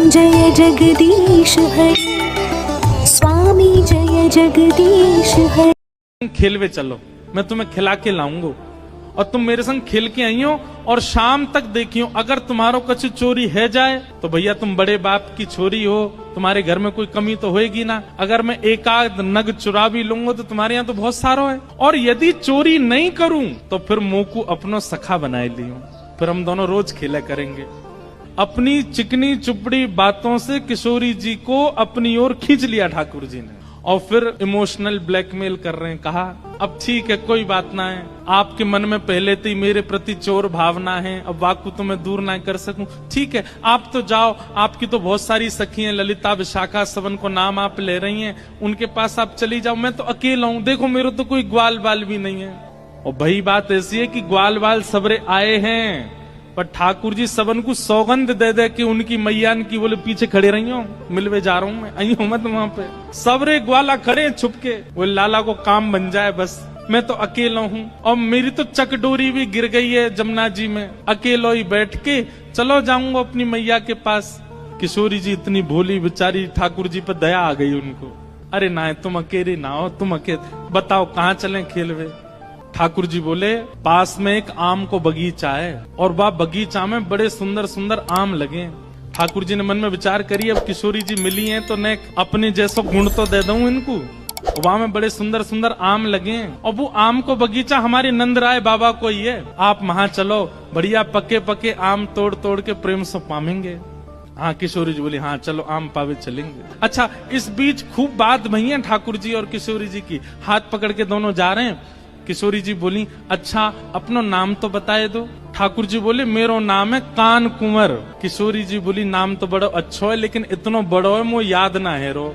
जय जगदीश हरि, स्वामी जय जगदीश हरि। खेलवे चलो, मैं तुम्हें खिला के लाऊंगा और तुम मेरे संग खेल के आई हो और शाम तक देखियो। अगर तुम्हारो कुछ चोरी है जाए तो भैया तुम बड़े बाप की छोरी हो, तुम्हारे घर में कोई कमी तो होएगी ना। अगर मैं एक आध नग चुरा भी लूंगा तो तुम्हारे यहाँ तो बहुत सारो है। और यदि चोरी नहीं करूं तो फिर मुंह को अपनो सखा बनाए लियो, फिर हम दोनों रोज खेला करेंगे। अपनी चिकनी चुपड़ी बातों से किशोरी जी को अपनी ओर खींच लिया ठाकुर जी ने और फिर इमोशनल ब्लैकमेल कर रहे हैं। कहा अब ठीक है, कोई बात ना है, आपके मन में पहले से ही मेरे प्रति चोर भावना है, अब वाकु तो मैं दूर ना कर सकूं। ठीक है, आप तो जाओ, आपकी तो बहुत सारी सखी हैं, ललिता विशाखा सबन को नाम आप ले रही हैं, उनके पास आप चली जाओ, मैं तो अकेला हूं, देखो मेरे तो कोई ग्वाल बाल भी नहीं है। और भाई बात ऐसी है कि ग्वाल बाल सबरे आए हैं, पर ठाकुर जी सबन को सौगंध दे दे कि उनकी मैयान की बोले पीछे खड़े रही हो, मिलवे जा रहा हूं मैं, आई हूं मत वहां पे। सबरे ग्वाला खड़े छुप के, वो लाला को काम बन जाए बस, मैं तो अकेला हूं। और मेरी तो चकडोरी भी गिर गई है जमुना जी में, अकेलो ही बैठ के चलो जाऊंगा अपनी मैया के पास। किशोरी जी इतनी भोली बेचारी, ठाकुर जी पर दया आ गई उनको। अरे ना तुम अकेले ना हो, तुम अकेले बताओ कहाँ चलें खेलवे। ठाकुर जी बोले पास में एक आम को बगीचा है और वह बगीचा में बड़े सुंदर सुंदर आम लगे। ठाकुर जी ने मन में विचार करी अब किशोरी जी मिली हैं तो न अपने जैसो गुण तो दे दूं इनको। वहां में बड़े सुंदर सुंदर आम लगे हैं और वो आम को बगीचा हमारे नंद राय बाबा को ही है, आप वहां चलो, बढ़िया पके पके आम तोड़ तोड़ के प्रेम से पामेंगे। हाँ किशोरी जी बोली हाँ चलो आम पावे चलेंगे। अच्छा इस बीच खूब बात भई है ठाकुर जी और किशोरी जी की, हाथ पकड़ के दोनों जा रहे हैं। किशोरी जी बोली अच्छा अपनो नाम तो बताए दो। ठाकुर जी बोले मेरो नाम है कान कुंवर। किशोरी जी बोली नाम तो बड़ा अच्छा है लेकिन इतना बड़ो है मो याद ना है रो।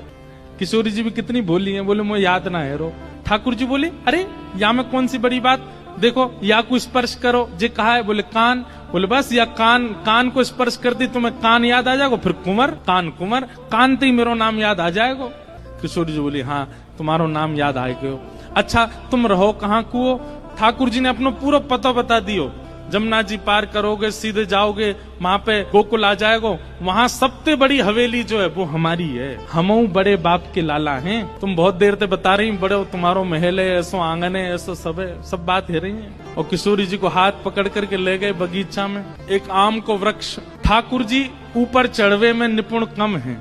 किशोरी जी भी कितनी बोली है, बोले मो याद ना है रो। ठाकुर जी बोले अरे या में कौन सी बड़ी बात, देखो या को स्पर्श करो, जे कहा है, बोले कान, बोले बस या कान को स्पर्श कर दी तुम्हें कान याद आ जाएगा, फिर कुंवर, कान कुंवर, कान ते ही मेरो नाम याद आ जाएगा। किशोरी जी बोली हाँ तुम्हारो नाम याद आ गयो। अच्छा तुम रहो कहाँ को? ठाकुर जी ने अपना पूरा पता बता दियो, जमुना जी पार करोगे सीधे जाओगे वहां पे गोकुल आ जाएगो, वहां सबसे बड़ी हवेली जो है वो हमारी है, हम बड़े बाप के लाला हैं। तुम बहुत देर से बता रही बड़े तुम्हारो महल है, ऐसो आंगन है, ऐसो सब है, सब बात है रही है। और किशोरी जी को हाथ पकड़ करके ले गए बगीचा में, एक आम को वृक्ष। ठाकुर जी ऊपर चढ़वे में निपुण कम है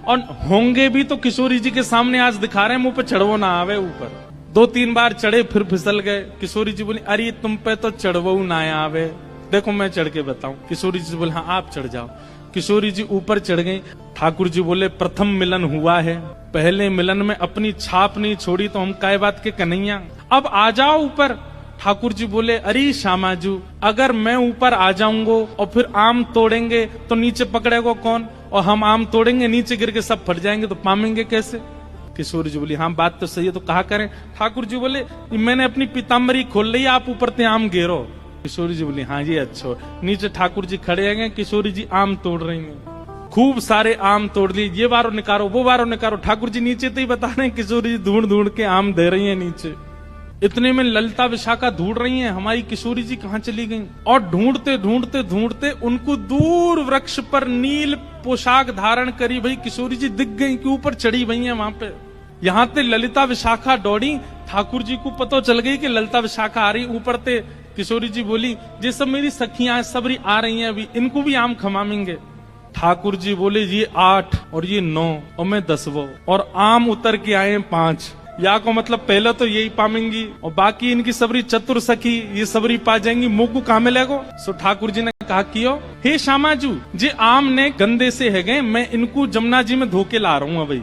और होंगे भी तो किशोरी जी के सामने आज दिखा रहे हैं, मुंह पे चढ़वो ना आवे। ऊपर 2-3 बार चढ़े फिर फिसल गए। किशोरी जी बोली अरे तुम पे तो चढ़वो ना आवे, देखो मैं चढ़ के बताऊं। किशोरी जी बोले हाँ आप चढ़ जाओ। किशोरी जी ऊपर चढ़ गई। ठाकुर जी बोले प्रथम मिलन हुआ है, पहले मिलन में अपनी छाप नहीं छोड़ी तो हम काय बात के कन्हैया, अब आ जाओ ऊपर। ठाकुर जी बोले अरे श्यामाजू अगर मैं ऊपर आ जाऊंगा और फिर आम तोड़ेंगे तो नीचे पकड़ेगा कौन, और हम आम तोड़ेंगे नीचे गिर के सब फट जाएंगे तो पामेंगे कैसे। किशोरी जी बोली हाँ बात तो सही है, तो कहा करें। ठाकुर जी बोले मैंने अपनी पीताम्बरी खोल ली, आप ऊपर ते आम घेरो। किशोरी जी बोली हाँ ये अच्छा। नीचे ठाकुर जी खड़े हैं, किशोरी जी आम तोड़ रही हैं, खूब सारे आम तोड़ लिए, ये बारो निकारो वो बारो निकारो। ठाकुर जी नीचे तो ही बता रहे हैं, किशोरी जी ढूंढ ढूंढ के आम दे रही है नीचे। इतने में ललिता विशाखा ढूंढ रही हैं हमारी किशोरी जी कहाँ चली गई, और ढूंढते ढूंढते ढूंढते उनको दूर वृक्ष पर नील पोशाक धारण करी भाई किशोरी जी दिख गई कि ऊपर चढ़ी हुई है वहां पे। यहाँ ते ललिता विशाखा दौड़ी, ठाकुर जी को पता चल गई कि ललिता विशाखा आ रही ऊपर ते। किशोरी जी बोली ये सब मेरी सखियां सबरी आ रही हैं, अभी इनको भी आम खमामेंगे। ठाकुर जी बोले ये 8 और ये 9 और मैं 10, और आम उतर के आए 5, या को मतलब पहले तो यही पामेंगी और बाकी इनकी सबरी चतुर सखी ये सबरी पा जाएंगी, मुंह को कहा मिलेगो। सो ठाकुर जी ने कहा कियो हे श्यामाजू जे आम ने गंदे से है गए, मैं इनको जमुना जी में धोके ला रहा हूँ भाई।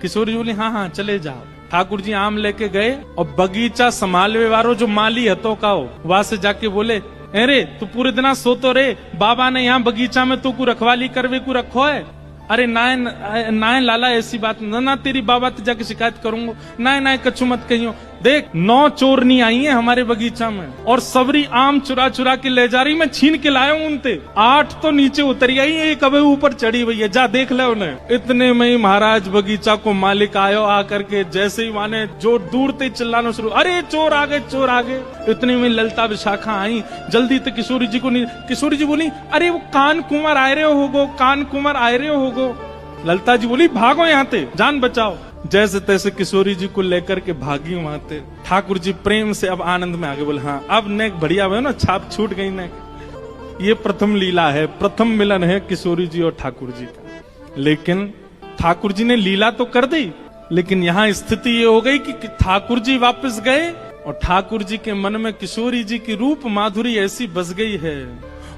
किशोरी बोली हाँ हाँ चले जाओ। ठाकुर जी आम लेके गए और बगीचा संभालवे वालो जो माली हतो का वहां से जाके बोले अरे तू पूरे दिन सोतो रे, बाबा ने यहाँ बगीचा में तू को रखवाली करवे को रखो है। अरे नाय लाला ऐसी बात ना, तेरी बाबा ते जाके शिकायत करूंगा, नाय कछु मत कहियो। देख 9 चोरनी आई हैं हमारे बगीचा में और सबरी आम चुरा चुरा के ले जा रही, मैं छीन के लाया हूं उनसे। 8 तो नीचे उतरी आई, एक अबे ऊपर चढ़ी हुई है, जा देख ले उन्हें। इतने में ही महाराज बगीचा को मालिक आयो, आकर के जैसे ही माने जो दूर से चिल्लाना शुरू, अरे चोर आ गए, चोर आ गए। इतने में ललिता विशाखा आई, जल्दी से किशोरी जी को नहीं, किशोरी जी बोली अरे वो कान कुंवर आए रहे होगो, कान कुंवर आए रहे होगो। ललिता जी बोली भागो यहाँ से, जान बचाओ। जैसे तैसे किशोरी जी को लेकर के भागी वहां से। ठाकुर जी प्रेम से अब आनंद में आगे बोले, हाँ अब नेक बढ़िया हुआ ना, छाप छूट गई नेक। ये प्रथम लीला है, प्रथम मिलन है किशोरी जी और ठाकुर जी का। लेकिन ठाकुर जी ने लीला तो कर दी, लेकिन यहाँ स्थिति ये हो गई कि ठाकुर जी वापस गए और ठाकुर जी के मन में किशोरी जी की रूप माधुरी ऐसी बस गई है।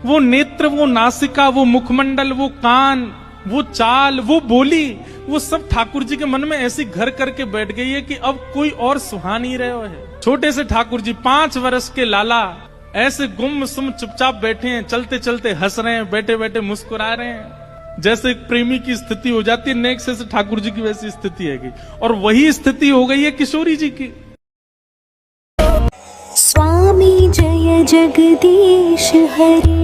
वो नेत्र, वो नासिका, वो मुखमंडल, वो कान, वो चाल, वो बोली, वो सब ठाकुर जी के मन में ऐसी घर करके बैठ गई है कि अब कोई और सुहा नहीं रहे है। छोटे से ठाकुर जी 5 वर्ष के लाला ऐसे गुमसुम चुपचाप बैठे हैं, चलते चलते हंस रहे हैं, बैठे बैठे मुस्कुरा रहे हैं। जैसे एक प्रेमी की स्थिति हो जाती है, नेक से ठाकुर जी की वैसी स्थिति है और वही स्थिति हो गई है किशोरी जी की। स्वामी जय जगदीश हरि।